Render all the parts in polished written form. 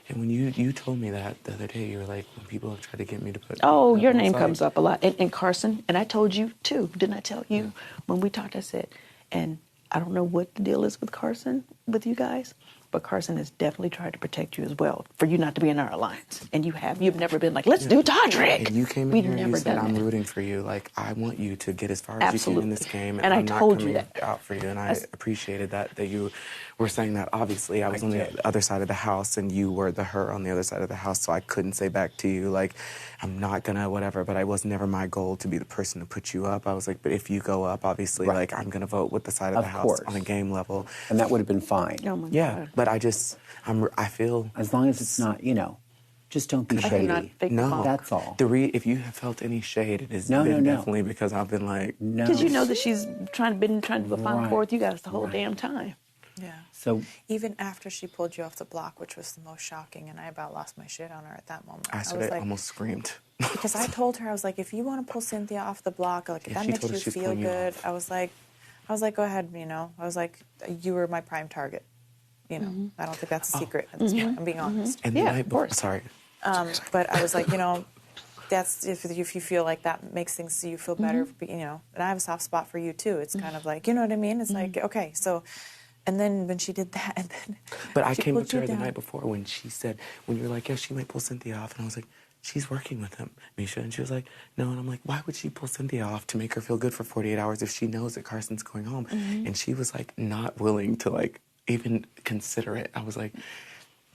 And when you told me that the other day, you were like, when people have tried to get me to put... Oh, your name comes up a lot. And Carson, and I told you too, didn't I tell you? When we talked, I said, and I don't know what the deal is with Carson, with you guys, but Carson has definitely tried to protect you as well, for you not to be in our alliance. And you've never been like, let's do Todrick. And you came in here and you said, I'm rooting for you. Like, I want you to get as far as you can in this game. And I'm I told you not coming out for you. And I appreciated that you were saying that. Obviously, I was on the other side of the house, and you were her on the other side of the house, so I couldn't say back to you, like, I'm not gonna whatever, but it was never my goal to be the person to put you up. I was like, but if you go up, obviously, like, I'm gonna vote with the side of the house on a game level. And that would have been fine. Oh my God. But I feel... As long as it's not, just don't be shady. No. That's all. If you have felt any shade, it has been definitely because I've been like... No. Because you know that she's been trying to do a final four with you guys the whole damn time. Yeah. So even after she pulled you off the block, which was the most shocking, and I about lost my shit on her at that moment. I almost screamed. Because I told her, I was like, if you want to pull Cynthia off the block, like if that makes you feel good, I was like, go ahead, I was like, you were my prime target. I don't think that's a secret at this point. I'm being honest. And of course. Sorry. But I was like, that's if you feel like that makes things you feel better, and I have a soft spot for you too. It's kind of like, you know what I mean? It's like, okay, so, and then when she did that, and then but I came up to her the night before when she said, when you were like, yeah, she might pull Cynthia off, and I was like, she's working with him, Miesha, and she was like, no, and I'm like, why would she pull Cynthia off to make her feel good for 48 hours if she knows that Carson's going home? And she was like, not willing to like even consider it. I was like,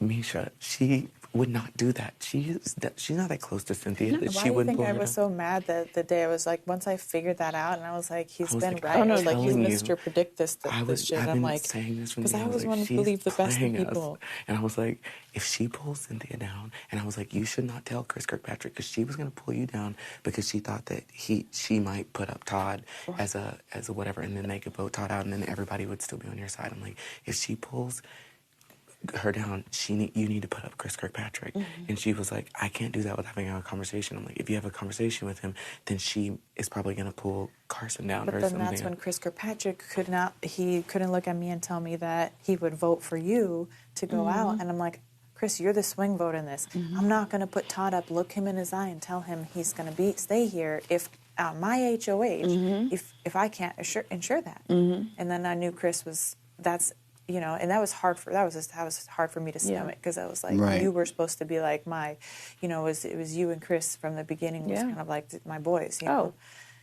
Miesha, she would not do that. She's not that close to Cynthia. Why she do you wouldn't think pull I was so mad that the day I was like, once I figured that out, and I was like, he's been right. I was like, he's Mr. Predict this shit. I've been saying this from because I always want to believe the best in people. And I was like, if she pulls Cynthia down, and I was like, you should not tell Chris Kirkpatrick, because she was going to pull you down because she thought that she might put up Todd as a whatever, and then they could vote Todd out, and then everybody would still be on your side. I'm like, if she pulls her down, you need to put up Chris Kirkpatrick. And she was like, I can't do that without having a conversation. I'm like, if you have a conversation with him, then she is probably going to pull Carson down or something. But then that's when Chris Kirkpatrick couldn't look at me and tell me that he would vote for you to go out. And I'm like, Chris, you're the swing vote in this. I'm not going to put Todd up, look him in his eye, and tell him he's going to stay here if on my HOH, if I can't ensure that. And then I knew Chris was, and that was hard that was hard for me to stomach, because I was like, you were supposed to be like my, it was you and Chris from the beginning was kind of like my boys,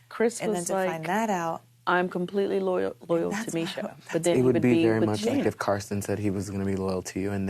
Chris and was then to find that out, I'm completely loyal to Miesha. But then it would be very much like if Carson said he was going to be loyal to you, and then